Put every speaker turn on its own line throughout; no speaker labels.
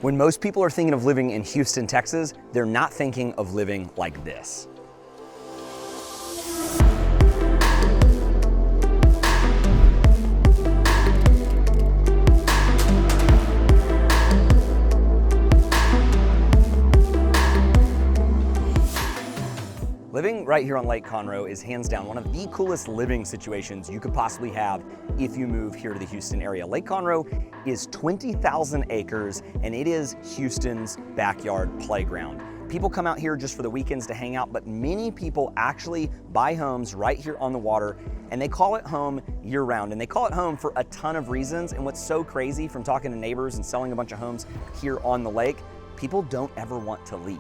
When most people are thinking of living in Houston, Texas, they're not thinking of living like this. Living right here on Lake Conroe is hands down one of the coolest living situations you could possibly have if you move here to the Houston area. Lake Conroe is 20,000 acres and it is Houston's backyard playground. People come out here just for the weekends to hang out, but many people actually buy homes right here on the water and they call it home year round. And they call it home for a ton of reasons. And what's so crazy from talking to neighbors and selling a bunch of homes here on the lake, people don't ever want to leave.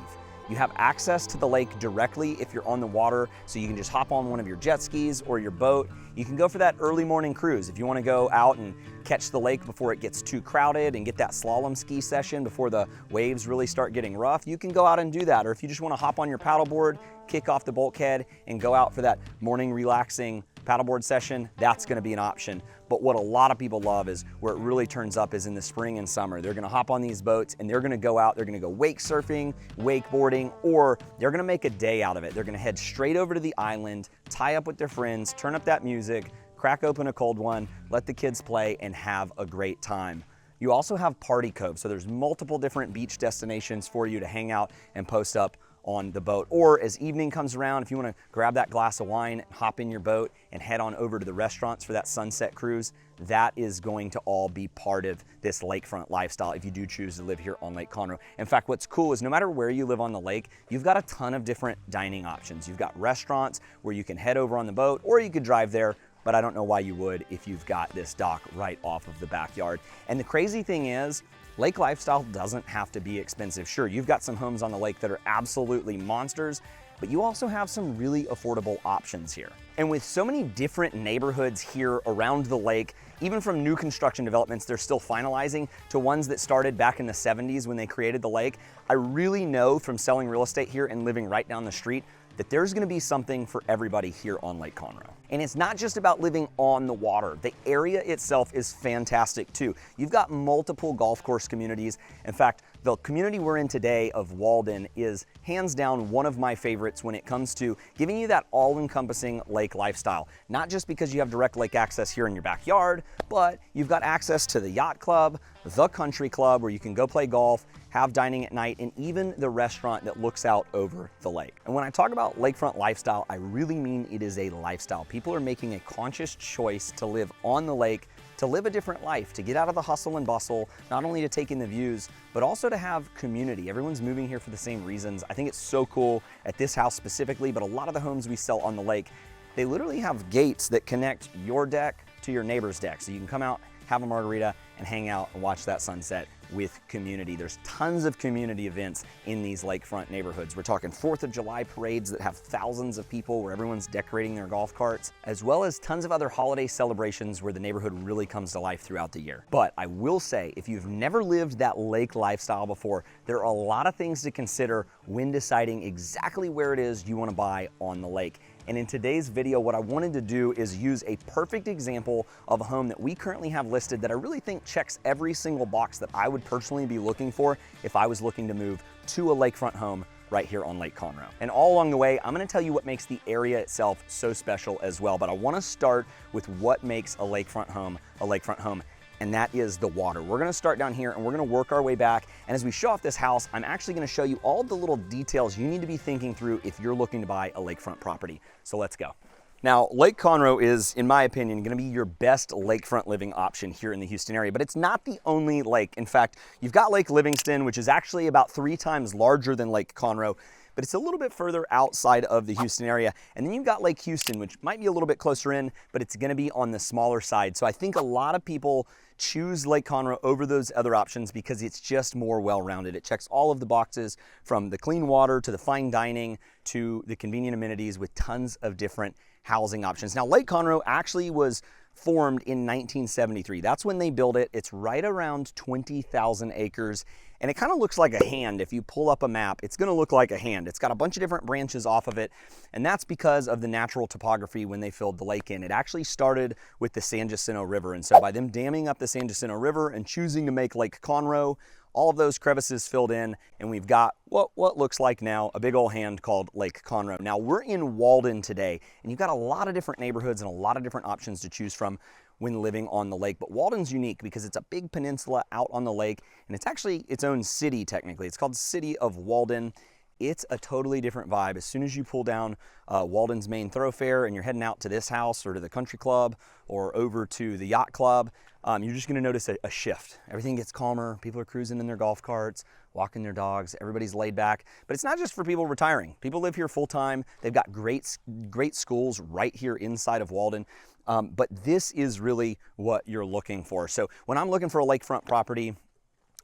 You have access to the lake directly if you're on the water, so you can just hop on one of your jet skis or your boat. You can go for that early morning cruise if you want to go out and catch the lake before it gets too crowded and get that slalom ski session before the waves really start getting rough. You can go out and do that. Or if you just want to hop on your paddleboard, kick off the bulkhead and go out for that morning relaxing paddleboard session, that's going to be an option. But what a lot of people love is where it really turns up is in the spring and summer. They're going to hop on these boats and they're going to go out, they're going to go wake surfing, wakeboarding, or they're going to make a day out of it. They're going to head straight over to the island, tie up with their friends, turn up that music, crack open a cold one, let the kids play and have a great time. You also have party coves. So there's multiple different beach destinations for you to hang out and post up on the boat. Or as evening comes around, if you want to grab that glass of wine, hop in your boat and head on over to the restaurants for that sunset cruise, that is going to all be part of this lakefront lifestyle if you do choose to live here on Lake Conroe. In fact, what's cool is no matter where you live on the lake, you've got a ton of different dining options. You've got restaurants where you can head over on the boat or you could drive there, but I don't know why you would if you've got this dock right off of the backyard. And the crazy thing is, lake lifestyle doesn't have to be expensive. Sure, you've got some homes on the lake that are absolutely monsters, but you also have some really affordable options here. And with so many different neighborhoods here around the lake, even from new construction developments they're still finalizing to ones that started back in the 70s when they created the lake, I really know from selling real estate here and living right down the street that there's gonna be something for everybody here on Lake Conroe. And it's not just about living on the water. The area itself is fantastic too. You've got multiple golf course communities. In fact, the community we're in today of Walden is hands down one of my favorites when it comes to giving you that all-encompassing lake lifestyle. Not just because you have direct lake access here in your backyard, but you've got access to the yacht club, the country club where you can go play golf, have dining at night, and even the restaurant that looks out over the lake. And when I talk about lakefront lifestyle, I really mean it is a lifestyle. People are making a conscious choice to live on the lake, to live a different life, to get out of the hustle and bustle, not only to take in the views, but also to have community. Everyone's moving here for the same reasons. I think it's so cool at this house specifically, but a lot of the homes we sell on the lake, they literally have gates that connect your deck to your neighbor's deck. So you can come out, have a margarita, and hang out and watch that sunset with community. There's tons of community events in these lakefront neighborhoods. We're talking 4th of July parades that have thousands of people where everyone's decorating their golf carts, as well as tons of other holiday celebrations where the neighborhood really comes to life throughout the year. But I will say, if you've never lived that lake lifestyle before, there are a lot of things to consider when deciding exactly where it is you want to buy on the lake. And in today's video, what I wanted to do is use a perfect example of a home that we currently have listed that I really think checks every single box that I would personally be looking for if I was looking to move to a lakefront home right here on Lake Conroe. And all along the way, I'm gonna tell you what makes the area itself so special as well, but I wanna start with what makes a lakefront home, and that is the water. We're gonna start down here and we're gonna work our way back. And as we show off this house, I'm actually gonna show you all the little details you need to be thinking through if you're looking to buy a lakefront property. So let's go. Now, Lake Conroe is, in my opinion, gonna be your best lakefront living option here in the Houston area, but it's not the only lake. In fact, you've got Lake Livingston, which is actually about 3 times larger than Lake Conroe, but it's a little bit further outside of the Houston area. And then you've got Lake Houston, which might be a little bit closer in, but it's gonna be on the smaller side. So I think a lot of people choose Lake Conroe over those other options because it's just more well-rounded. It checks all of the boxes from the clean water to the fine dining to the convenient amenities with tons of different housing options. Now, Lake Conroe actually was formed in 1973. That's when they built it. It's right around 20,000 acres. And it kind of looks like a hand. If you pull up a map, it's gonna look like a hand. It's got a bunch of different branches off of it, and that's because of the natural topography when they filled the lake in. It actually started with the San Jacinto River, and so by them damming up the San Jacinto River and choosing to make Lake Conroe, all of those crevices filled in, and we've got what looks like now a big old hand called Lake Conroe. Now we're in Walden today, and you've got a lot of different neighborhoods and a lot of different options to choose from when living on the lake. But Walden's unique because it's a big peninsula out on the lake, and it's actually its own city technically. It's called the City of Walden. It's a totally different vibe. As soon as you pull down Walden's main thoroughfare and you're heading out to this house or to the country club or over to the yacht club, you're just gonna notice a shift. Everything gets calmer. People are cruising in their golf carts, walking their dogs. Everybody's laid back. But it's not just for people retiring. People live here full time. They've got great schools right here inside of Walden. But this is really what you're looking for. So when I'm looking for a lakefront property,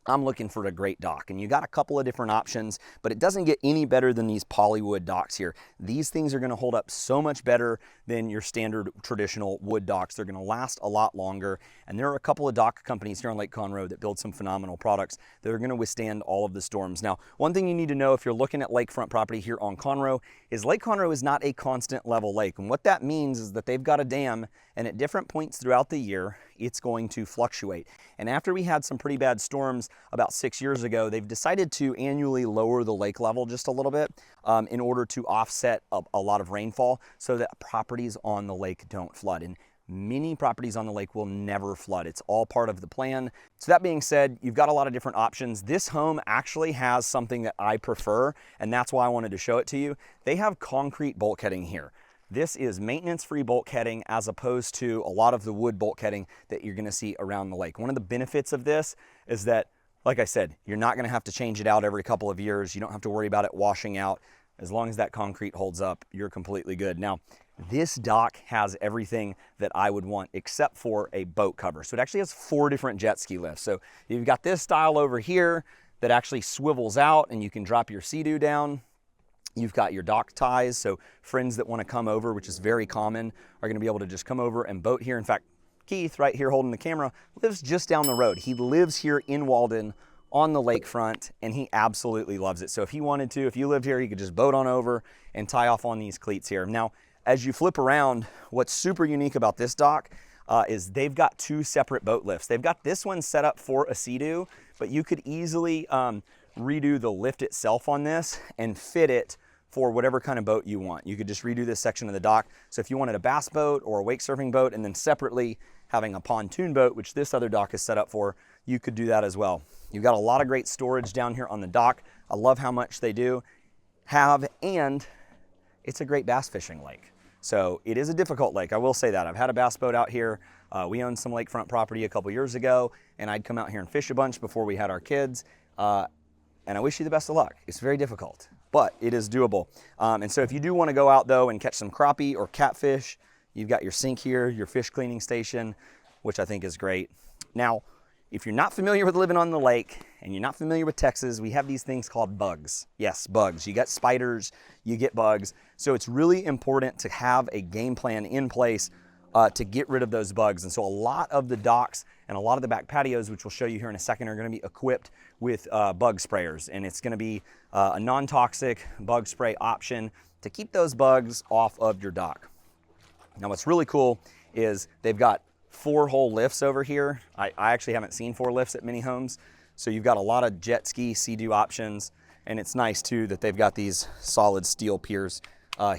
I'm looking for a great dock, and you got a couple of different options, but it doesn't get any better than these polywood docks here. These things are gonna hold up so much better than your standard traditional wood docks. They're gonna last a lot longer, and there are a couple of dock companies here on Lake Conroe that build some phenomenal products that are gonna withstand all of the storms. Now, one thing you need to know if you're looking at lakefront property here on Conroe is Lake Conroe is not a constant level lake, and what that means is that they've got a dam, and at different points throughout the year, it's going to fluctuate. And after we had some pretty bad storms about 6 years ago, they've decided to annually lower the lake level just a little bit in order to offset a lot of rainfall so that properties on the lake don't flood. And many properties on the lake will never flood. It's all part of the plan. So that being said, you've got a lot of different options. This home actually has something that I prefer, and that's why I wanted to show it to you. They have concrete bulkheading here. This is maintenance-free bulkheading as opposed to a lot of the wood bulkheading that you're gonna see around the lake. One of the benefits of this is that, like I said, you're not gonna have to change it out every couple of years. You don't have to worry about it washing out. As long as that concrete holds up, you're completely good. Now, this dock has everything that I would want except for a boat cover. So it actually has 4 different jet ski lifts. So you've got this style over here that actually swivels out and you can drop your Sea-Doo down. You've got your dock ties, so friends that want to come over, which is very common, are going to be able to just come over and boat here. In fact, Keith, right here holding the camera, lives just down the road. He lives here in Walden on the lakefront, and he absolutely loves it. So if he wanted to, if you lived here, he could just boat on over and tie off on these cleats here. Now, as you flip around, what's super unique about this dock is they've got 2 separate boat lifts. They've got this one set up for a Sea-Doo, but you could easily redo the lift itself on this and fit it for whatever kind of boat you want. You could just redo this section of the dock. So if you wanted a bass boat or a wake surfing boat, and then separately having a pontoon boat, which this other dock is set up for, you could do that as well. You've got a lot of great storage down here on the dock. I love how much they do have, and it's a great bass fishing lake. So it is a difficult lake, I will say that. I've had a bass boat out here. We owned some lakefront property a couple years ago, and I'd come out here and fish a bunch before we had our kids. And I wish you the best of luck. It's very difficult, but it is doable. And so if you do want to go out though and catch some crappie or catfish, you've got your sink here, your fish cleaning station, which I think is great. Now, if you're not familiar with living on the lake and you're not familiar with Texas, we have these things called bugs. Yes, bugs. You get spiders, you get bugs. So it's really important to have a game plan in place to get rid of those bugs. And so a lot of the docks and a lot of the back patios, which we'll show you here in a second, are gonna be equipped with bug sprayers. And it's gonna be a non-toxic bug spray option to keep those bugs off of your dock. Now what's really cool is they've got 4-hole lifts over here. I actually haven't seen 4 lifts at many homes. So you've got a lot of jet ski, Sea-Doo options. And it's nice too that they've got these solid steel piers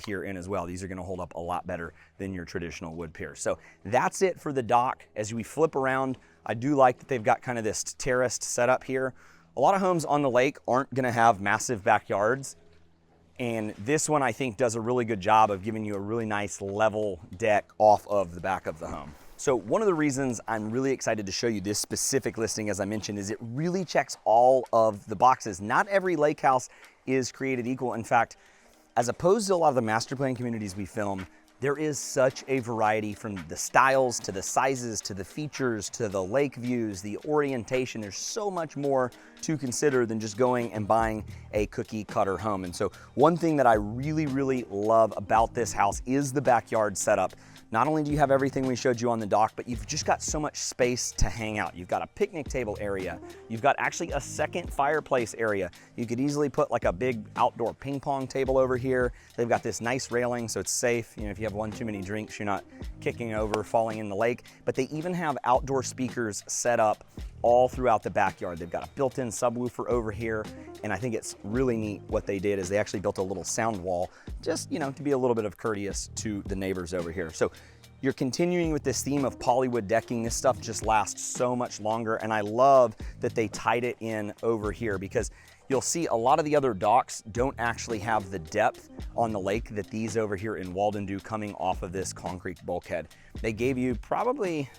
here in as well. These are gonna hold up a lot better than your traditional wood pier. So that's it for the dock. As we flip around, I do like that they've got kind of this terraced setup here. A lot of homes on the lake aren't gonna have massive backyards. And this one I think does a really good job of giving you a really nice level deck off of the back of the home. So one of the reasons I'm really excited to show you this specific listing, as I mentioned, is it really checks all of the boxes. Not every lake house is created equal. In fact, as opposed to a lot of the master plan communities we film, there is such a variety from the styles to the sizes to the features to the lake views, the orientation. There's so much more to consider than just going and buying a cookie cutter home. And so one thing that I really, really love about this house is the backyard setup. Not only do you have everything we showed you on the dock, but you've just got so much space to hang out. You've got a picnic table area. You've got actually a second fireplace area. You could easily put like a big outdoor ping pong table over here. They've got this nice railing so it's safe. You know, if you you have one too many drinks, you're not kicking over, falling in the lake. But they even have outdoor speakers set up all throughout the backyard. They've got a built-in subwoofer over here, and I think it's really neat what they did is they actually built a little sound wall, just, you know, to be a little bit of courteous to the neighbors over here. So you're continuing with this theme of polywood decking. This stuff just lasts so much longer, and I love that they tied it in over here because you'll see a lot of the other docks don't actually have the depth on the lake that these over here in Walden do coming off of this concrete bulkhead. They gave you probably,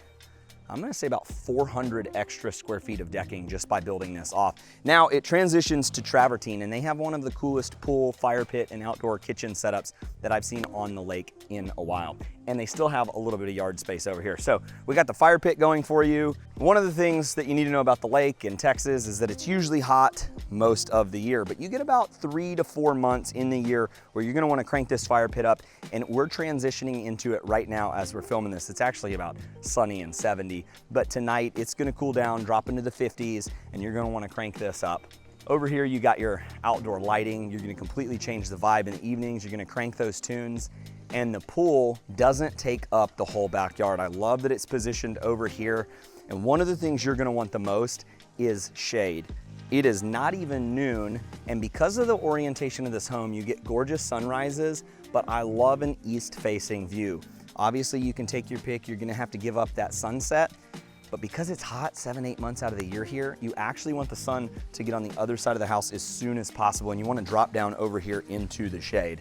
I'm gonna say about 400 extra square feet of decking just by building this off. Now it transitions to travertine, and they have one of the coolest pool, fire pit, and outdoor kitchen setups that I've seen on the lake in a while. And they still have a little bit of yard space over here. So we got the fire pit going for you. One of the things that you need to know about the lake in Texas is that it's usually hot most of the year, but you get about 3 to 4 months in the year where you're gonna wanna crank this fire pit up, and we're transitioning into it right now as we're filming this. It's actually about sunny and 70, but tonight it's gonna cool down, drop into the 50s, and you're gonna wanna crank this up. Over here, you got your outdoor lighting. You're gonna completely change the vibe in the evenings. You're gonna crank those tunes, and the pool doesn't take up the whole backyard. I love that it's positioned over here. And one of the things you're gonna want the most is shade. It is not even noon, and because of the orientation of this home, you get gorgeous sunrises, but I love an east-facing view. Obviously, you can take your pick. You're gonna have to give up that sunset, but because it's hot 7-8 months out of the year here, you actually want the sun to get on the other side of the house as soon as possible, and you wanna drop down over here into the shade.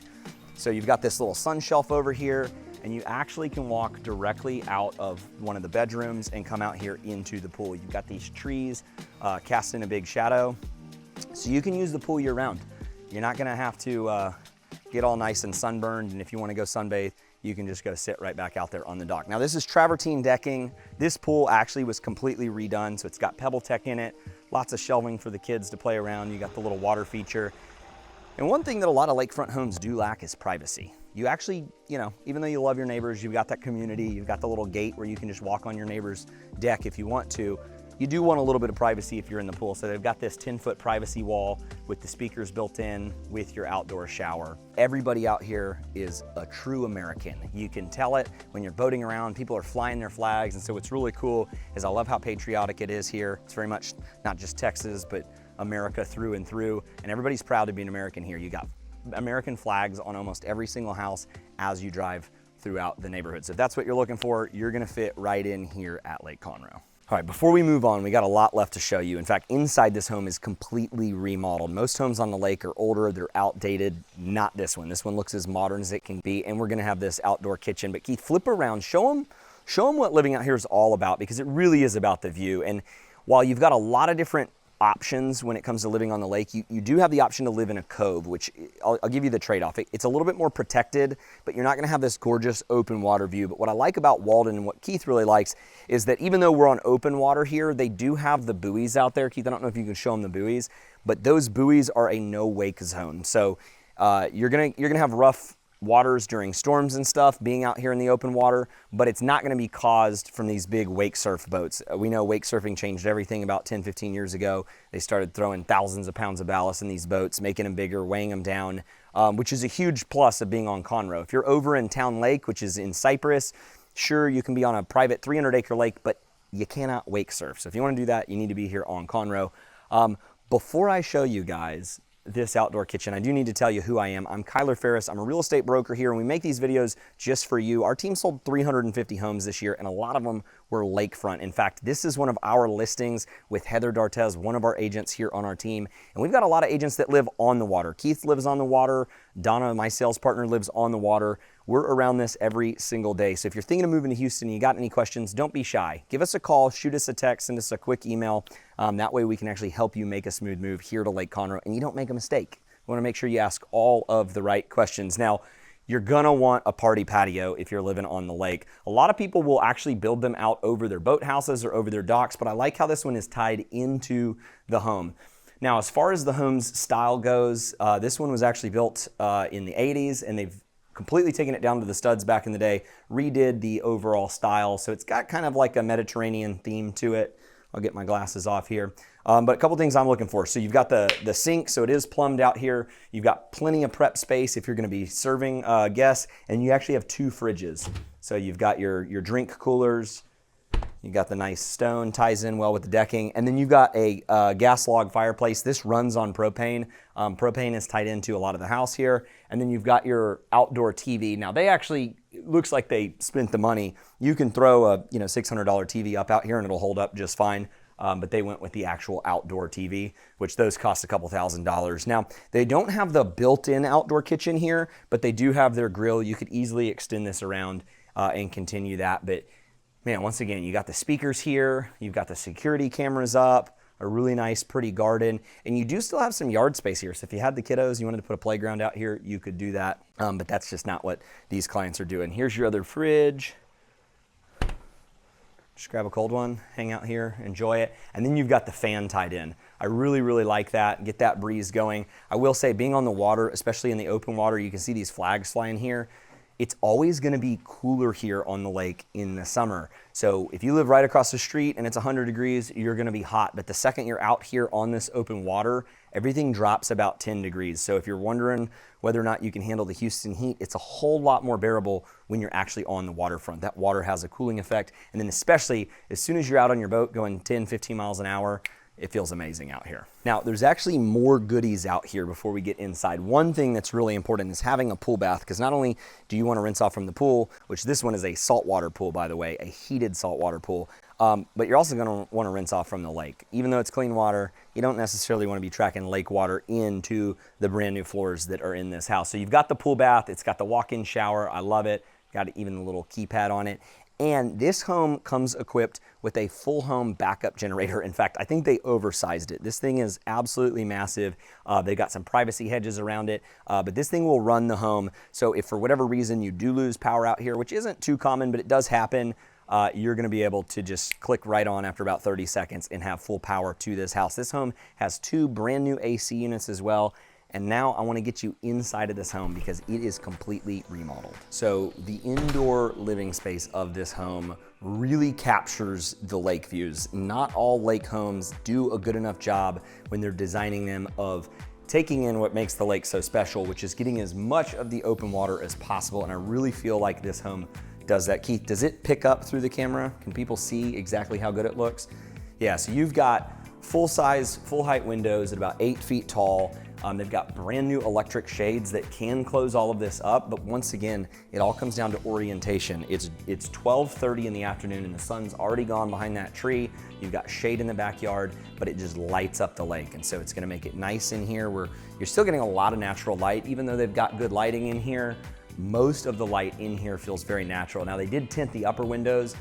So you've got this little sun shelf over here, and you actually can walk directly out of one of the bedrooms and come out here into the pool. You've got these trees casting a big shadow, so you can use the pool year round. You're not gonna have to get all nice and sunburned, and if you wanna go sunbathe, you can just go sit right back out there on the dock. Now this is travertine decking. This pool actually was completely redone, so it's got Pebble Tech in it, lots of shelving for the kids to play around. You got the little water feature. And one thing that a lot of lakefront homes do lack is privacy. You actually, you know, even though you love your neighbors, you've got that community, you've got the little gate where you can just walk on your neighbor's deck if you want to, you do want a little bit of privacy if you're in the pool. So they've got this 10-foot privacy wall with the speakers built in with your outdoor shower. Everybody out here is a true American. You can tell it when you're boating around, people are flying their flags. And so what's really cool is I love how patriotic it is here. It's very much not just Texas, but America through and through. And everybody's proud to be an American here. You got American flags on almost every single house as you drive throughout the neighborhood. So if that's what you're looking for, you're gonna fit right in here at Lake Conroe. All right, before we move on, we got a lot left to show you. In fact, inside this home is completely remodeled. Most homes on the lake are older, they're outdated. Not this one. This one looks as modern as it can be, and we're gonna have this outdoor kitchen. But Keith, flip around, show them what living out here is all about, because it really is about the view. And while you've got a lot of different options when it comes to living on the lake, you do have the option to live in a cove, which I'll give you the trade-off. It's a little bit more protected, but you're not gonna have this gorgeous open water view. But what I like about Walden and what Keith really likes is that even though we're on open water here, they do have the buoys out there. Keith, I don't know if you can show them the buoys, but those buoys are a no wake zone. So you're gonna have rough waters during storms and stuff being out here in the open water, but it's not going to be caused from these big wake surf boats. We know wake surfing changed everything about 10-15 years ago. They started throwing thousands of pounds of ballast in these boats, making them bigger, weighing them down, which is a huge plus of being on Conroe. If you're over in Town Lake, which is in Cypress, sure, you can be on a private 300-acre lake, but you cannot wake surf. So if you want to do that, you need to be here on Conroe. Before I show you guys this outdoor kitchen, I do need to tell you who I am. I'm Kyler Ferris. I'm a real estate broker here, and we make these videos just for you. Our team sold 350 homes this year, and a lot of them were lakefront. In fact, this is one of our listings with Heather Dartez, one of our agents here on our team. And we've got a lot of agents that live on the water. Keith lives on the water. Donna, my sales partner, lives on the water. We're around this every single day. So if you're thinking of moving to Houston and you got any questions, don't be shy. Give us a call, shoot us a text, send us a quick email. That way we can actually help you make a smooth move here to Lake Conroe, and you don't make a mistake. We want to make sure you ask all of the right questions. Now, you're gonna want a party patio if you're living on the lake. A lot of people will actually build them out over their boathouses or over their docks, but I like how this one is tied into the home. Now, as far as the home's style goes, this one was actually built in the 80s, and they've completely taken it down to the studs back in the day, redid the overall style. So it's got kind of like a Mediterranean theme to it. I'll get my glasses off here. But a couple things I'm looking for. So you've got the sink, so it is plumbed out here. You've got plenty of prep space if you're gonna be serving guests, and you actually have 2 fridges. So you've got your drink coolers, you got the nice stone, ties in well with the decking, and then you've got a gas log fireplace. This runs on propane. Propane is tied into a lot of the house here, and then you've got your outdoor TV. Now they actually, it looks like they spent the money. You can throw a $600 TV up out here and it'll hold up just fine. But they went with the actual outdoor TV, which those cost a couple $1,000s. Now, they don't have the built-in outdoor kitchen here, but they do have their grill. You could easily extend this around and continue that. But man, once again, you got the speakers here, you've got the security cameras up, a really nice, pretty garden, and you do still have some yard space here. So if you had the kiddos, you wanted to put a playground out here, you could do that. But that's just not what these clients are doing. Here's your other fridge. Just grab a cold one, hang out here, enjoy it. And then you've got the fan tied in. I really, really like that, get that breeze going. I will say, being on the water, especially in the open water, you can see these flags flying here. It's always gonna be cooler here on the lake in the summer. So if you live right across the street and it's 100 degrees, you're gonna be hot. But the second you're out here on this open water, everything drops about 10 degrees. So if you're wondering whether or not you can handle the Houston heat, it's a whole lot more bearable when you're actually on the waterfront. That water has a cooling effect. And then especially as soon as you're out on your boat going 10, 15 miles an hour, it feels amazing out here. Now, there's actually more goodies out here before we get inside. One thing that's really important is having a pool bath, because not only do you want to rinse off from the pool, which this one is a saltwater pool, by the way, a heated saltwater pool, but you're also going to want to rinse off from the lake. Even though it's clean water, you don't necessarily want to be tracking lake water into the brand new floors that are in this house. So you've got the pool bath, it's got the walk-in shower, I love it, got even a little keypad on it. And this home comes equipped with a full home backup generator. In fact, I think they oversized it. This thing is absolutely massive. They got some privacy hedges around it, but this thing will run the home. So if for whatever reason you do lose power out here, which isn't too common, but it does happen, you're gonna be able to just click right on after about 30 seconds and have full power to this house. This home has 2 brand new AC units as well. And now I want to get you inside of this home because it is completely remodeled. So the indoor living space of this home really captures the lake views. Not all lake homes do a good enough job when they're designing them of taking in what makes the lake so special, which is getting as much of the open water as possible. And I really feel like this home does that. Keith, does it pick up through the camera? Can people see exactly how good it looks? Yeah, so you've got full size, full height windows at about 8 feet tall. They've got brand new electric shades that can close all of this up, but once again, it all comes down to orientation. It's 12:30 in the afternoon and the sun's already gone behind that tree. You've got shade in the backyard, but it just lights up the lake. And so it's gonna make it nice in here where you're still getting a lot of natural light, even though they've got good lighting in here. Most of the light in here feels very natural. Now they did tint the upper windows,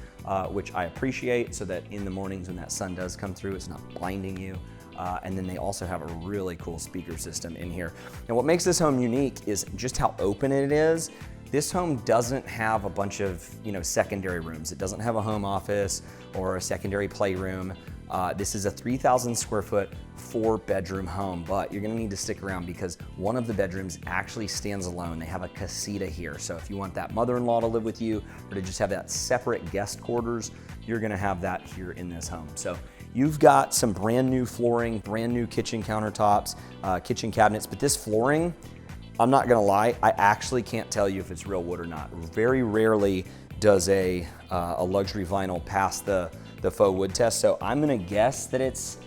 which I appreciate, so that in the mornings when that sun does come through, it's not blinding you. And then they also have a really cool speaker system in here. And what makes this home unique is just how open it is. This home doesn't have a bunch of secondary rooms. It doesn't have a home office or a secondary playroom. This is a 3,000 square foot, 4-bedroom home, but you're gonna need to stick around because one of the bedrooms actually stands alone. They have a casita here. So if you want that mother-in-law to live with you or to just have that separate guest quarters, you're gonna have that here in this home. So you've got some brand new flooring, brand new kitchen countertops, kitchen cabinets, but this flooring, I'm not gonna lie, I actually can't tell you if it's real wood or not. Very rarely does a luxury vinyl pass the faux wood test, so I'm gonna guess that it's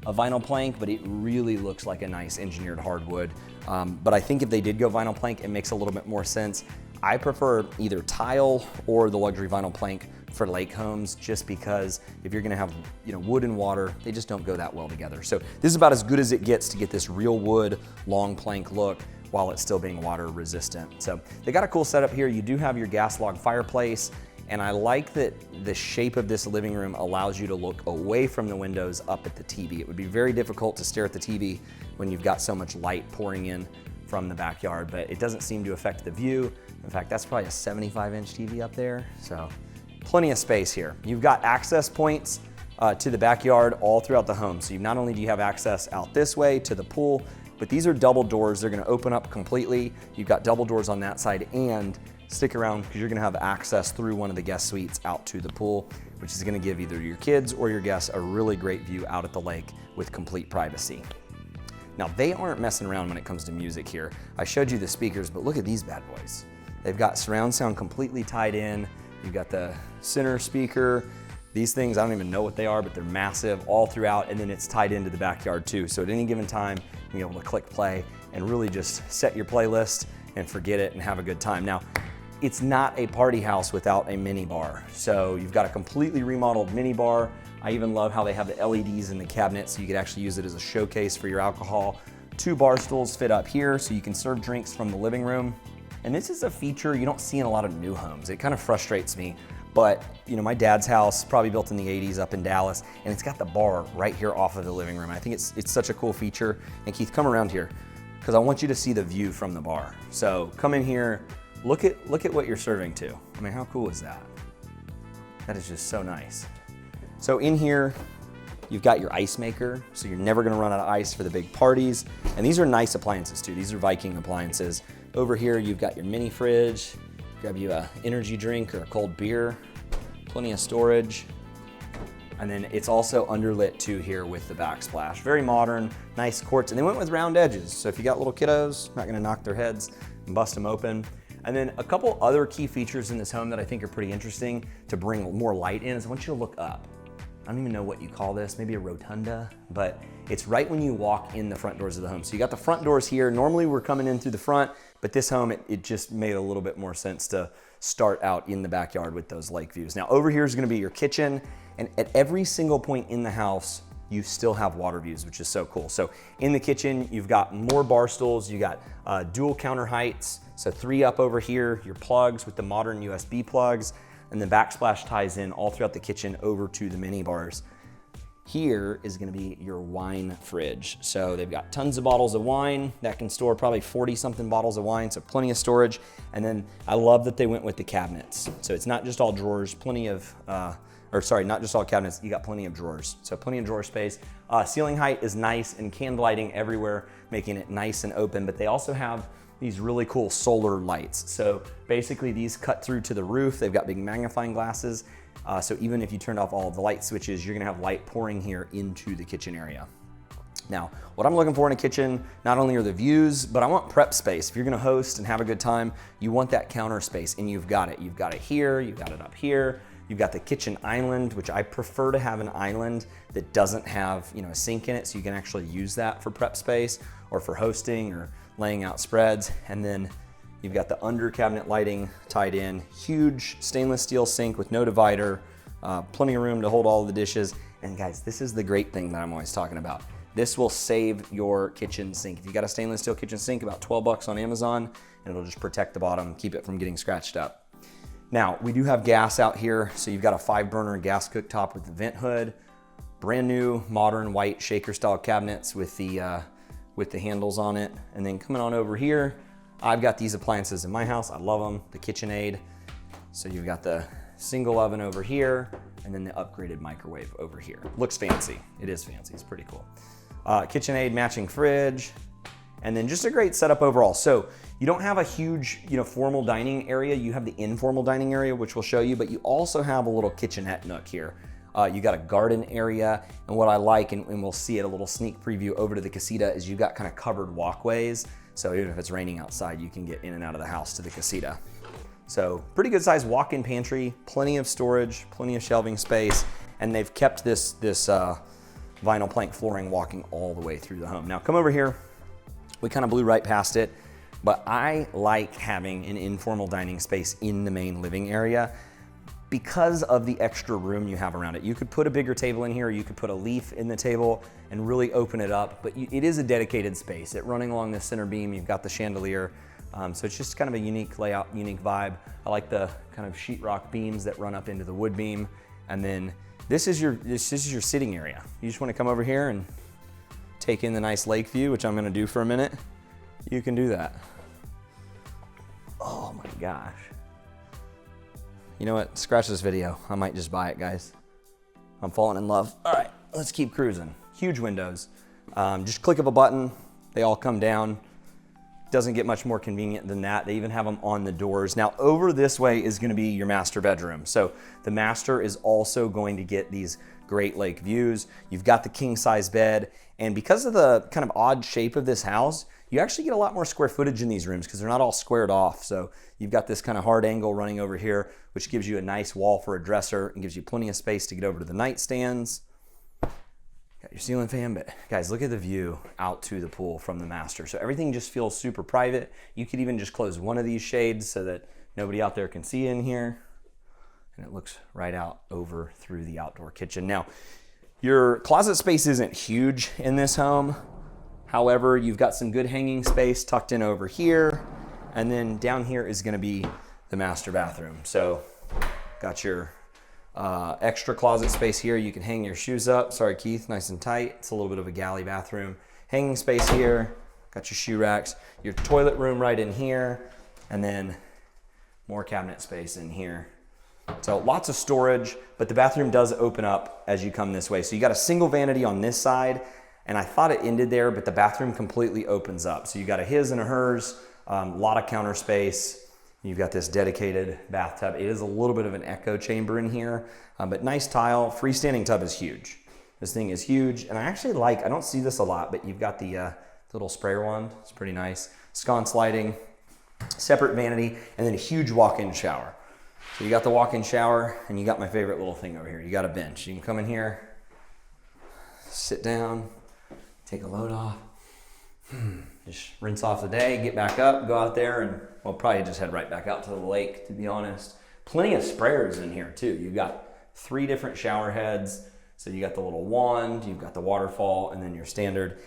a vinyl plank, but it really looks like a nice engineered hardwood. But I think if they did go vinyl plank, it makes a little bit more sense. I prefer either tile or the luxury vinyl plank for lake homes, just because if you're gonna have wood and water, they just don't go that well together. So this is about as good as it gets to get this real wood long plank look while it's still being water resistant. So they got a cool setup here. You do have your gas log fireplace, and I like that the shape of this living room allows you to look away from the windows up at the TV. It would be very difficult to stare at the TV when you've got so much light pouring in from the backyard, but it doesn't seem to affect the view. In fact, that's probably a 75-inch TV up there, so plenty of space here. You've got access points to the backyard all throughout the home. So not only do you have access out this way to the pool, but these are double doors. They're gonna open up completely. You've got double doors on that side, and stick around because you're gonna have access through one of the guest suites out to the pool. which is gonna give either your kids or your guests a really great view out at the lake with complete privacy. Now, they aren't messing around when it comes to music here. I showed you the speakers, but look at these bad boys. They've got surround sound completely tied in. You've got the center speaker. These things, I don't even know what they are, but they're massive all throughout, and then it's tied into the backyard too. So at any given time, you'll be able to click play and really just set your playlist and forget it and have a good time. Now, it's not a party house without a mini bar. So you've got a completely remodeled mini bar. I even love how they have the LEDs in the cabinet so you could actually use it as a showcase for your alcohol. 2 bar stools fit up here so you can serve drinks from the living room. And this is a feature you don't see in a lot of new homes. It kind of frustrates me, but my dad's house, probably built in the 80s up in Dallas, and it's got the bar right here off of the living room. I think it's such a cool feature. And Keith, come around here, because I want you to see the view from the bar. So come in here, look at what you're serving to. I mean, how cool is that? That is just so nice. So in here, you've got your ice maker, so you're never gonna run out of ice for the big parties. And these are nice appliances too. These are Viking appliances. Over here, you've got your mini fridge. Grab you a energy drink or a cold beer. Plenty of storage. And then it's also underlit too here with the backsplash. Very modern, nice quartz. And they went with round edges. So if you got little kiddos, not gonna knock their heads and bust them open. And then a couple other key features in this home that I think are pretty interesting to bring more light in is I want you to look up. I don't even know what you call this, maybe a rotunda, but it's right when you walk in the front doors of the home. So you got the front doors here. Normally we're coming in through the front, but this home, it just made a little bit more sense to start out in the backyard with those lake views. Now over here is gonna be your kitchen, and at every single point in the house, you still have water views, which is so cool. So in the kitchen, you've got more bar stools, you got dual counter heights, so 3 up over here, your plugs with the modern USB plugs, and the backsplash ties in all throughout the kitchen over to the mini bars. Here is gonna be your wine fridge. So they've got tons of bottles of wine that can store probably 40 something bottles of wine, so plenty of storage. And then I love that they went with the cabinets. So it's not just all drawers, not just all cabinets, you got plenty of drawers. So plenty of drawer space. Ceiling height is nice and candlelighting everywhere, making it nice and open, but they also have these really cool solar lights. So basically these cut through to the roof. They've got big magnifying glasses. So even if you turned off all of the light switches, you're gonna have light pouring here into the kitchen area. Now, what I'm looking for in a kitchen, not only are the views, but I want prep space. If you're gonna host and have a good time, you want that counter space, and you've got it. You've got it here, you've got it up here. You've got the kitchen island, which I prefer to have an island that doesn't have a sink in it, so you can actually use that for prep space or for hosting or laying out spreads. And then you've got the under cabinet lighting tied in, huge stainless steel sink with no divider, plenty of room to hold all the dishes. And guys, this is the great thing that I'm always talking about. This will save your kitchen sink. If you got a stainless steel kitchen sink, about 12 bucks on Amazon, and it'll just protect the bottom, keep it from getting scratched up. Now, we do have gas out here, so you've got a 5-burner gas cooktop with the vent hood, brand new modern white shaker style cabinets with the handles on it. And then coming on over here, I've got these appliances in my house. I love them, the KitchenAid. So you've got the single oven over here, and then the upgraded microwave over here. Looks fancy, it is fancy, it's pretty cool. KitchenAid matching fridge, and then just a great setup overall. So you don't have a huge, formal dining area. You have the informal dining area, which we'll show you, but you also have a little kitchenette nook here. You got a garden area, and what I like, and we'll see it, a little sneak preview over to the casita, is you've got kind of covered walkways. So even if it's raining outside, you can get in and out of the house to the casita. So pretty good sized walk-in pantry, plenty of storage, plenty of shelving space, and they've kept this vinyl plank flooring walking all the way through the home. Now come over here. We kind of blew right past it, but I like having an informal dining space in the main living area because of the extra room you have around it. You could put a bigger table in here, or you could put a leaf in the table and really open it up, but it is a dedicated space. Running along this center beam, you've got the chandelier, so it's just kind of a unique layout, unique vibe. I like the kind of sheetrock beams that run up into the wood beam, and then this is your sitting area. You just want to come over here and take in the nice lake view, which I'm gonna do for a minute. You can do that. Oh my gosh. You know what, scratch this video. I might just buy it, guys. I'm falling in love. All right, let's keep cruising. Huge windows. Just click of a button, they all come down. Doesn't get much more convenient than that. They even have them on the doors. Now over this way is gonna be your master bedroom. So the master is also going to get these great lake views. You've got the king size bed, and because of the kind of odd shape of this house, you actually get a lot more square footage in these rooms because they're not all squared off. So you've got this kind of hard angle running over here, which gives you a nice wall for a dresser and gives you plenty of space to get over to the nightstands. Got your ceiling fan, but guys, look at the view out to the pool from the master. So everything just feels super private. You could even just close one of these shades so that nobody out there can see in here. And it looks right out over through the outdoor kitchen. Now, your closet space isn't huge in this home. However, you've got some good hanging space tucked in over here. And then down here is gonna be the master bathroom. So got your extra closet space here. You can hang your shoes up. Sorry, Keith, nice and tight. It's a little bit of a galley bathroom. Hanging space here. Got your shoe racks. Your toilet room right in here. And then more cabinet space in here. So lots of storage, but the bathroom does open up as you come this way. So you got a single vanity on this side, and I thought it ended there, but the bathroom completely opens up. So you got a his and a hers, a lot of counter space. You've got this dedicated bathtub. It is a little bit of an echo chamber in here, but nice tile. Freestanding tub is huge. This thing is huge, and I actually like, I don't see this a lot, but you've got the little sprayer wand. It's pretty nice. Sconce lighting, separate vanity, and then a huge walk-in shower. So you got the walk-in shower, and you got my favorite little thing over here. You got a bench. You can come in here, sit down, take a load off, just rinse off the day, get back up, go out there, and well, probably just head right back out to the lake, to be honest. Plenty of sprayers in here too. You've got 3 different shower heads. So you got the little wand, you've got the waterfall, and then your standard.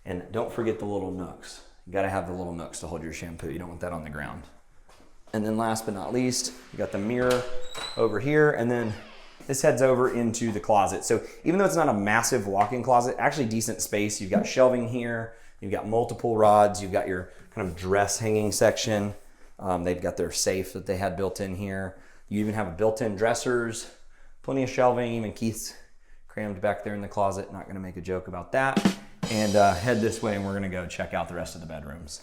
And don't forget the little nooks. You gotta have the little nooks to hold your shampoo. You don't want that on the ground. And then last but not least, you got the mirror over here, and then this heads over into the closet. So even though it's not a massive walk-in closet, actually decent space. You've got shelving here, you've got multiple rods, you've got your kind of dress hanging section. They've got their safe that they had built in here. You even have a built-in dressers, plenty of shelving, even Keith's crammed back there in the closet. Not gonna make a joke about that. And head this way and we're gonna go check out the rest of the bedrooms.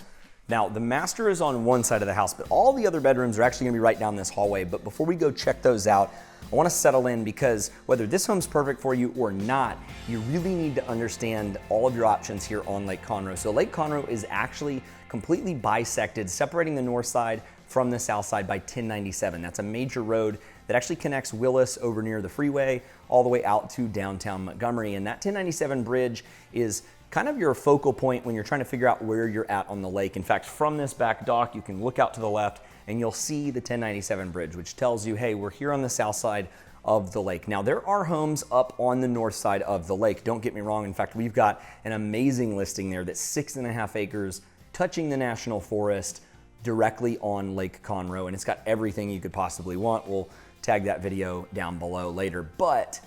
Now, the master is on one side of the house, but all the other bedrooms are actually gonna be right down this hallway. But before we go check those out, I wanna settle in because whether this home's perfect for you or not, you really need to understand all of your options here on Lake Conroe. So Lake Conroe is actually completely bisected, separating the north side from the south side by 1097. That's a major road that actually connects Willis over near the freeway all the way out to downtown Montgomery. And that 1097 bridge is kind of your focal point when you're trying to figure out where you're at on the lake. In fact, from this back dock, you can look out to the left and you'll see the 1097 bridge, which tells you, hey, we're here on the south side of the lake. Now, there are homes up on the north side of the lake. Don't get me wrong. In fact, we've got an amazing listing there that's 6.5 acres touching the National Forest directly on Lake Conroe, and it's got everything you could possibly want. We'll tag that video down below later, but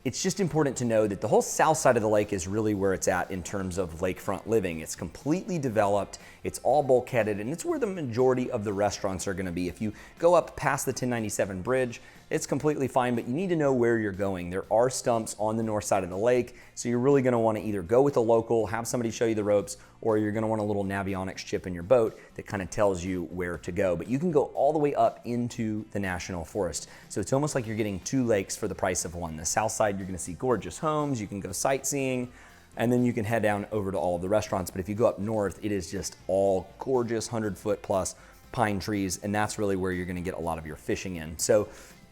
it's just important to know that the whole south side of the lake is really where it's at in terms of lakefront living. It's completely developed, it's all bulkheaded, and it's where the majority of the restaurants are gonna be. If you go up past the 1097 bridge, it's completely fine, but you need to know where you're going. There are stumps on the north side of the lake, so you're really gonna wanna either go with a local, have somebody show you the ropes, or you're gonna want a little Navionics chip in your boat that kind of tells you where to go. But you can go all the way up into the National Forest. So it's almost like you're getting 2 lakes for the price of 1. The south side, you're gonna see gorgeous homes, you can go sightseeing, and then you can head down over to all of the restaurants. But if you go up north, it is just all gorgeous 100-foot plus pine trees, and that's really where you're gonna get a lot of your fishing in. So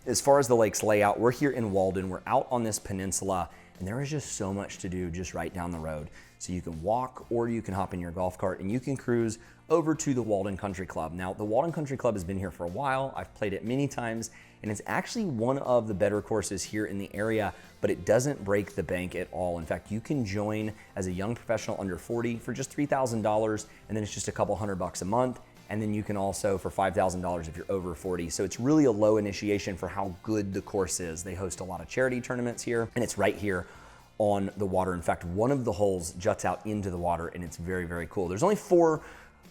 as far as the lake's layout, we're here in Walden, we're out on this peninsula, and there is just so much to do just right down the road. So you can walk or you can hop in your golf cart and you can cruise over to the Walden Country Club. Now, the Walden Country Club has been here for a while. I've played it many times, and it's actually one of the better courses here in the area, but it doesn't break the bank at all. In fact, you can join as a young professional under 40 for just $3,000, and then it's just a couple $100 a month. And then you can also for $5,000 if you're over 40. So it's really a low initiation for how good the course is. They host a lot of charity tournaments here, and it's right here on the water. In fact, one of the holes juts out into the water, and it's very, very cool. There's only 4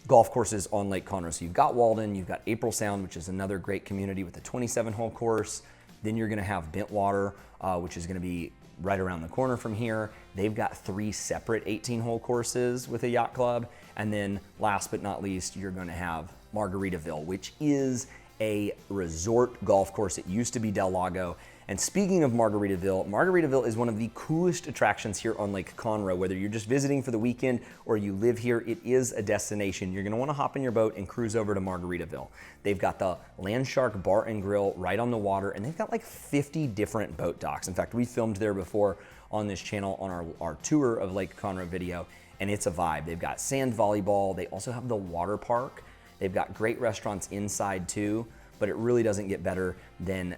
golf courses on Lake Conroe. So you've got Walden, you've got April Sound, which is another great community with a 27-hole course. Then you're gonna have Bentwater, which is gonna be right around the corner from here. They've got 3 separate 18-hole courses with a yacht club. And then last but not least, you're gonna have Margaritaville, which is a resort golf course. It used to be Del Lago. And speaking of Margaritaville, Margaritaville is one of the coolest attractions here on Lake Conroe. Whether you're just visiting for the weekend or you live here, it is a destination. You're gonna wanna hop in your boat and cruise over to Margaritaville. They've got the Landshark Bar and Grill right on the water, and they've got like 50 different boat docks. In fact, we filmed there before on this channel on our tour of Lake Conroe video, and it's a vibe. They've got sand volleyball. They also have the water park. They've got great restaurants inside too, but it really doesn't get better than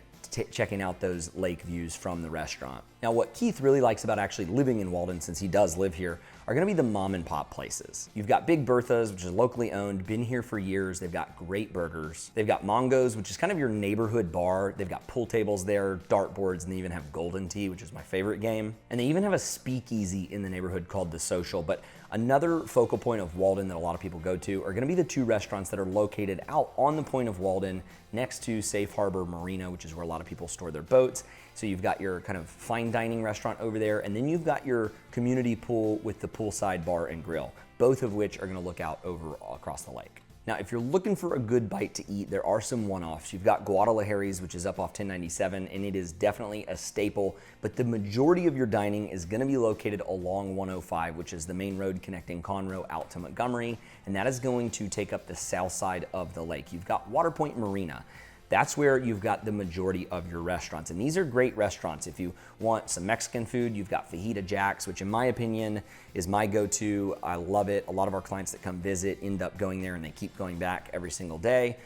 checking out those lake views from the restaurant. Now, what Keith really likes about actually living in Walden, since he does live here, are gonna be the mom and pop places. You've got Big Bertha's, which is locally owned, been here for years. They've got great burgers. They've got Mongo's, which is kind of your neighborhood bar. They've got pool tables there, dartboards, and they even have Golden Tee, which is my favorite game. And they even have a speakeasy in the neighborhood called The Social. But another focal point of Walden that a lot of people go to are gonna be the 2 restaurants that are located out on the point of Walden next to Safe Harbor Marina, which is where a lot of people store their boats. So you've got your kind of fine dining restaurant over there, and then you've got your community pool with the poolside bar and grill, both of which are gonna look out over across the lake. Now, if you're looking for a good bite to eat, there are some one-offs. You've got Guadalajara's, which is up off 1097, and it is definitely a staple, but the majority of your dining is gonna be located along 105, which is the main road connecting Conroe out to Montgomery, and that is going to take up the south side of the lake. You've got Water Point Marina. That's where you've got the majority of your restaurants. And these are great restaurants. If you want some Mexican food, you've got Fajita Jack's, which in my opinion is my go-to. I love it. A lot of our clients that come visit end up going there and they keep going back every single day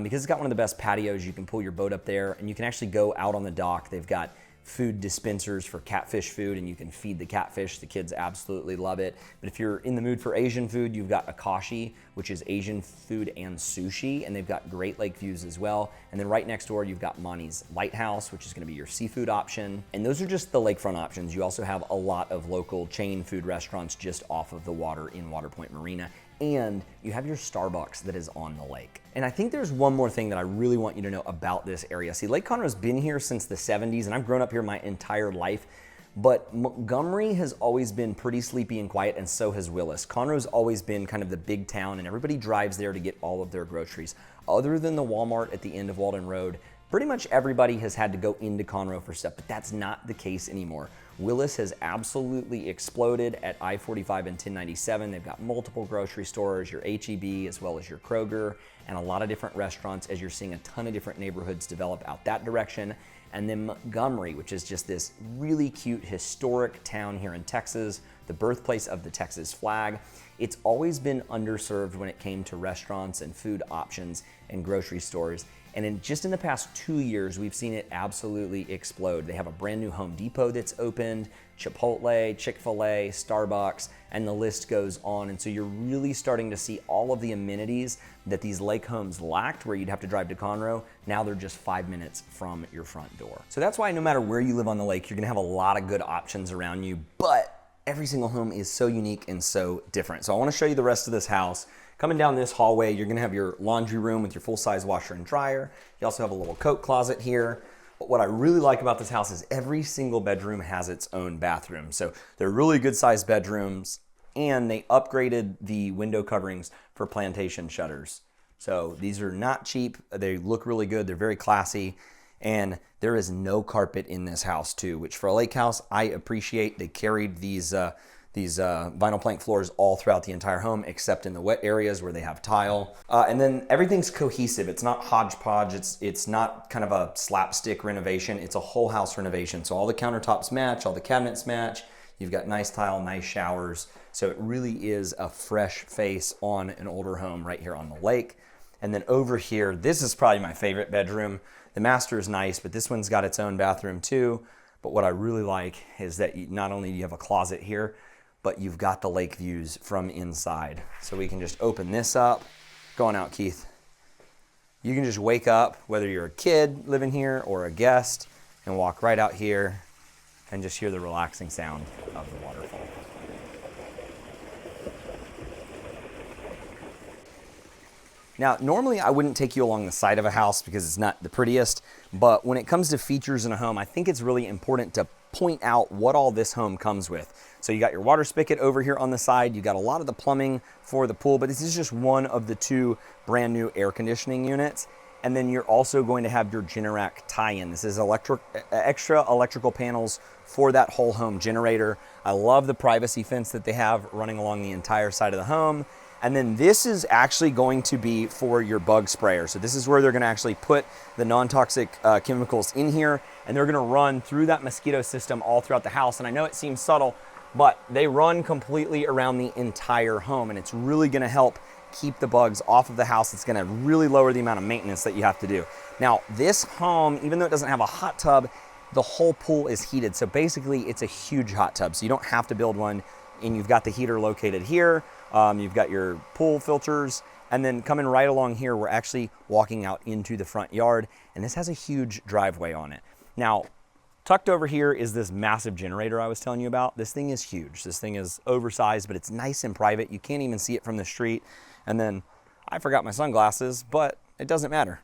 because it's got one of the best patios. You can pull your boat up there and you can actually go out on the dock. They've got food dispensers for catfish food and you can feed the catfish. The kids absolutely love it. But if you're in the mood for Asian food, you've got Akashi, which is Asian food and sushi, and they've got great lake views as well. And then right next door, you've got Monty's Lighthouse, which is gonna be your seafood option. And those are just the lakefront options. You also have a lot of local chain food restaurants just off of the water in Water Point Marina. And you have your Starbucks that is on the lake. And I think there's one more thing that I really want you to know about this area. See, Lake Conroe's been here since the 70s, and I've grown up here my entire life, but Montgomery has always been pretty sleepy and quiet, and so has Willis. Conroe's always been kind of the big town, and everybody drives there to get all of their groceries. Other than the Walmart at the end of Walden Road, pretty much everybody has had to go into Conroe for stuff, but that's not the case anymore. Willis has absolutely exploded at I-45 and 1097. They've got multiple grocery stores, your H-E-B as well as your Kroger, and a lot of different restaurants as you're seeing a ton of different neighborhoods develop out that direction. And then Montgomery, which is just this really cute historic town here in Texas, the birthplace of the Texas flag. It's always been underserved when it came to restaurants and food options and grocery stores. And in the past 2 years, we've seen it absolutely explode. They have a brand new Home Depot that's opened, Chipotle, Chick-fil-A, Starbucks, and the list goes on. And so you're really starting to see all of the amenities that these lake homes lacked, where you'd have to drive to Conroe. Now they're just 5 minutes from your front door. So that's why no matter where you live on the lake, you're gonna have a lot of good options around you, but every single home is so unique and so different. So I wanna show you the rest of this house. Coming down this hallway, you're gonna have your laundry room with your full-size washer and dryer. You also have a little coat closet here. But what I really like about this house is every single bedroom has its own bathroom. So they're really good sized bedrooms, and they upgraded the window coverings for plantation shutters. So these are not cheap. They look really good. They're very classy. And there is no carpet in this house too, which for a lake house, I appreciate. They carried these vinyl plank floors all throughout the entire home, except in the wet areas where they have tile. And then everything's cohesive. It's not hodgepodge. It's not kind of a slapstick renovation. It's a whole house renovation. So all the countertops match, all the cabinets match. You've got nice tile, nice showers. So it really is a fresh face on an older home right here on the lake. And then over here, this is probably my favorite bedroom. The master is nice, but this one's got its own bathroom too. But what I really like is that not only do you have a closet here, but you've got the lake views from inside. So we can just open this up. Go on out, Keith. You can just wake up, whether you're a kid living here or a guest, and walk right out here and just hear the relaxing sound of the waterfall. Now, normally I wouldn't take you along the side of a house because it's not the prettiest, but when it comes to features in a home, I think it's really important to point out what all this home comes with. So you got your water spigot over here on the side. You got a lot of the plumbing for the pool, but this is just one of the 2 brand new air conditioning units. And then you're also going to have your Generac tie-in. This is extra electrical panels for that whole home generator. I love the privacy fence that they have running along the entire side of the home. And then this is actually going to be for your bug sprayer. So this is where they're gonna actually put the non-toxic chemicals in here, and they're gonna run through that mosquito system all throughout the house. And I know it seems subtle, but they run completely around the entire home, and it's really gonna help keep the bugs off of the house. It's gonna really lower the amount of maintenance that you have to do. Now, this home, even though it doesn't have a hot tub, the whole pool is heated. So basically, it's a huge hot tub. So you don't have to build one, and you've got the heater located here. You've got your pool filters, and then coming right along here, we're actually walking out into the front yard, and this has a huge driveway on it. Now, tucked over here is this massive generator I was telling you about. This thing is huge. This thing is oversized, but it's nice and private. You can't even see it from the street. And then I forgot my sunglasses, but it doesn't matter.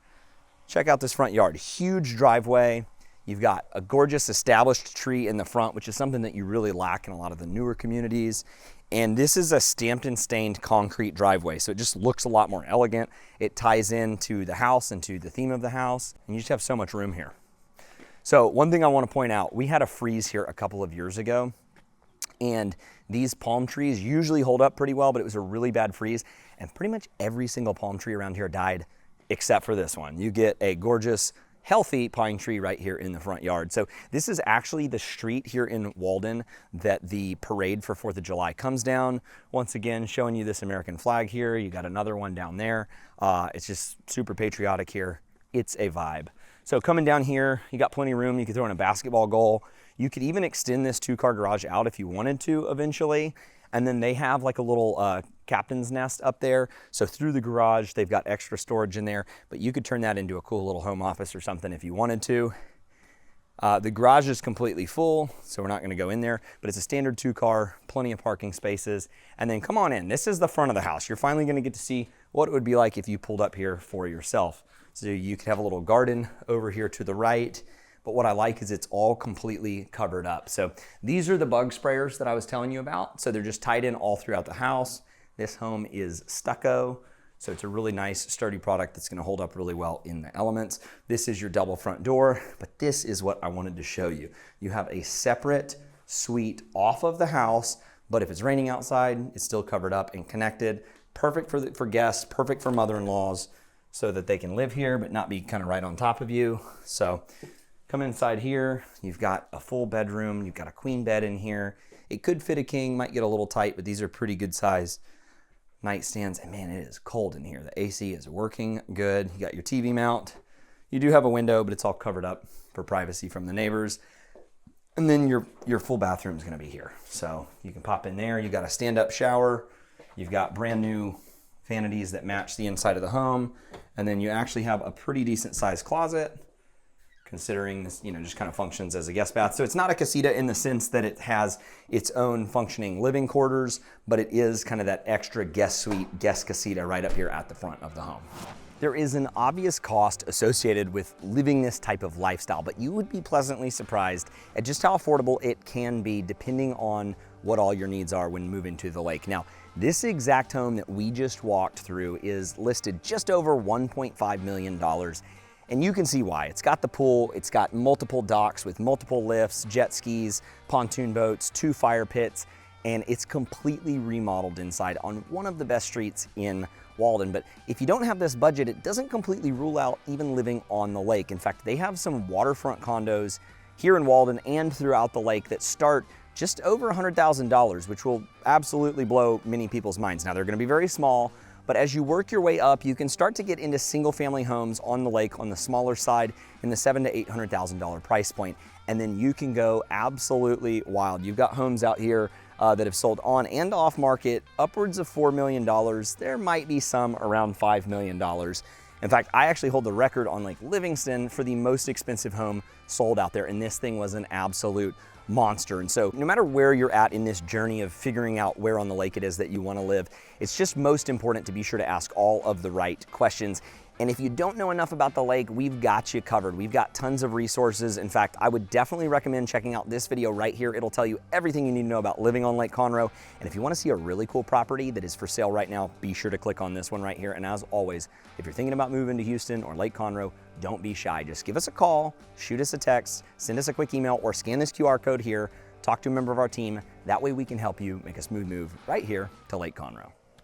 Check out this front yard. Huge driveway. You've got a gorgeous established tree in the front, which is something that you really lack in a lot of the newer communities. And this is a stamped and stained concrete driveway, so it just looks a lot more elegant. It ties into the house and to the theme of the house, and you just have so much room here. So one thing I want to point out, we had a freeze here a couple of years ago, and these palm trees usually hold up pretty well, but it was a really bad freeze, and pretty much every single palm tree around here died except for this one. You get a gorgeous, healthy pine tree right here in the front yard. So this is actually the street here in Walden that the parade for 4th of July comes down. Once again, showing you this American flag here. You got another one down there. It's just super patriotic here. It's a vibe. So coming down here, you got plenty of room. You could throw in a basketball goal. You could even extend this 2-car garage out if you wanted to eventually. And then they have like a little captain's nest up there. So through the garage, they've got extra storage in there, but you could turn that into a cool little home office or something if you wanted to. The garage is completely full, so we're not gonna go in there, but it's a standard 2-car, plenty of parking spaces. And then come on in, this is the front of the house. You're finally gonna get to see what it would be like if you pulled up here for yourself. So you could have a little garden over here to the right. But what I like is it's all completely covered up. So these are the bug sprayers that I was telling you about. So they're just tied in all throughout the house. This home is stucco. So it's a really nice, sturdy product that's gonna hold up really well in the elements. This is your double front door, but this is what I wanted to show you. You have a separate suite off of the house, but if it's raining outside, it's still covered up and connected. Perfect for guests, perfect for mother-in-laws, so that they can live here, but not be kind of right on top of you. So come inside here, you've got a full bedroom, you've got a queen bed in here. It could fit a king, might get a little tight, but these are pretty good size nightstands. And man, it is cold in here. The AC is working good. You got your TV mount. You do have a window, but it's all covered up for privacy from the neighbors. And then your full bathroom is gonna be here. So you can pop in there. You've got a stand-up shower. You've got brand new vanities that match the inside of the home. And then you actually have a pretty decent sized closet, considering this, just kind of functions as a guest bath. So it's not a casita in the sense that it has its own functioning living quarters, but it is kind of that extra guest suite, guest casita right up here at the front of the home. There is an obvious cost associated with living this type of lifestyle, but you would be pleasantly surprised at just how affordable it can be depending on what all your needs are when moving to the lake. Now, this exact home that we just walked through is listed just over $1.5 million. And you can see why. It's got the pool, it's got multiple docks with multiple lifts, jet skis, pontoon boats, 2 fire pits, and it's completely remodeled inside on one of the best streets in Walden. But if you don't have this budget, it doesn't completely rule out even living on the lake. In fact, they have some waterfront condos here in Walden and throughout the lake that start just over $100,000, which will absolutely blow many people's minds. Now, they're gonna be very small, but as you work your way up, you can start to get into single family homes on the lake on the smaller side in the $700,000 to $800,000 price point. And then you can go absolutely wild. You've got homes out here that have sold on and off market upwards of $4 million. There might be some around $5 million. In fact, I actually hold the record on Lake Livingston for the most expensive home sold out there. And this thing was an absolute monster. And so no matter where you're at in this journey of figuring out where on the lake it is that you want to live, it's just most important to be sure to ask all of the right questions. And if you don't know enough about the lake, we've got you covered. We've got tons of resources. In fact, I would definitely recommend checking out this video right here. It'll tell you everything you need to know about living on Lake Conroe. And if you want to see a really cool property that is for sale right now, be sure to click on this one right here. And as always, if you're thinking about moving to Houston or Lake Conroe, don't be shy. Just give us a call, shoot us a text, send us a quick email, or scan this QR code here. Talk to a member of our team. That way we can help you make a smooth move right here to Lake Conroe.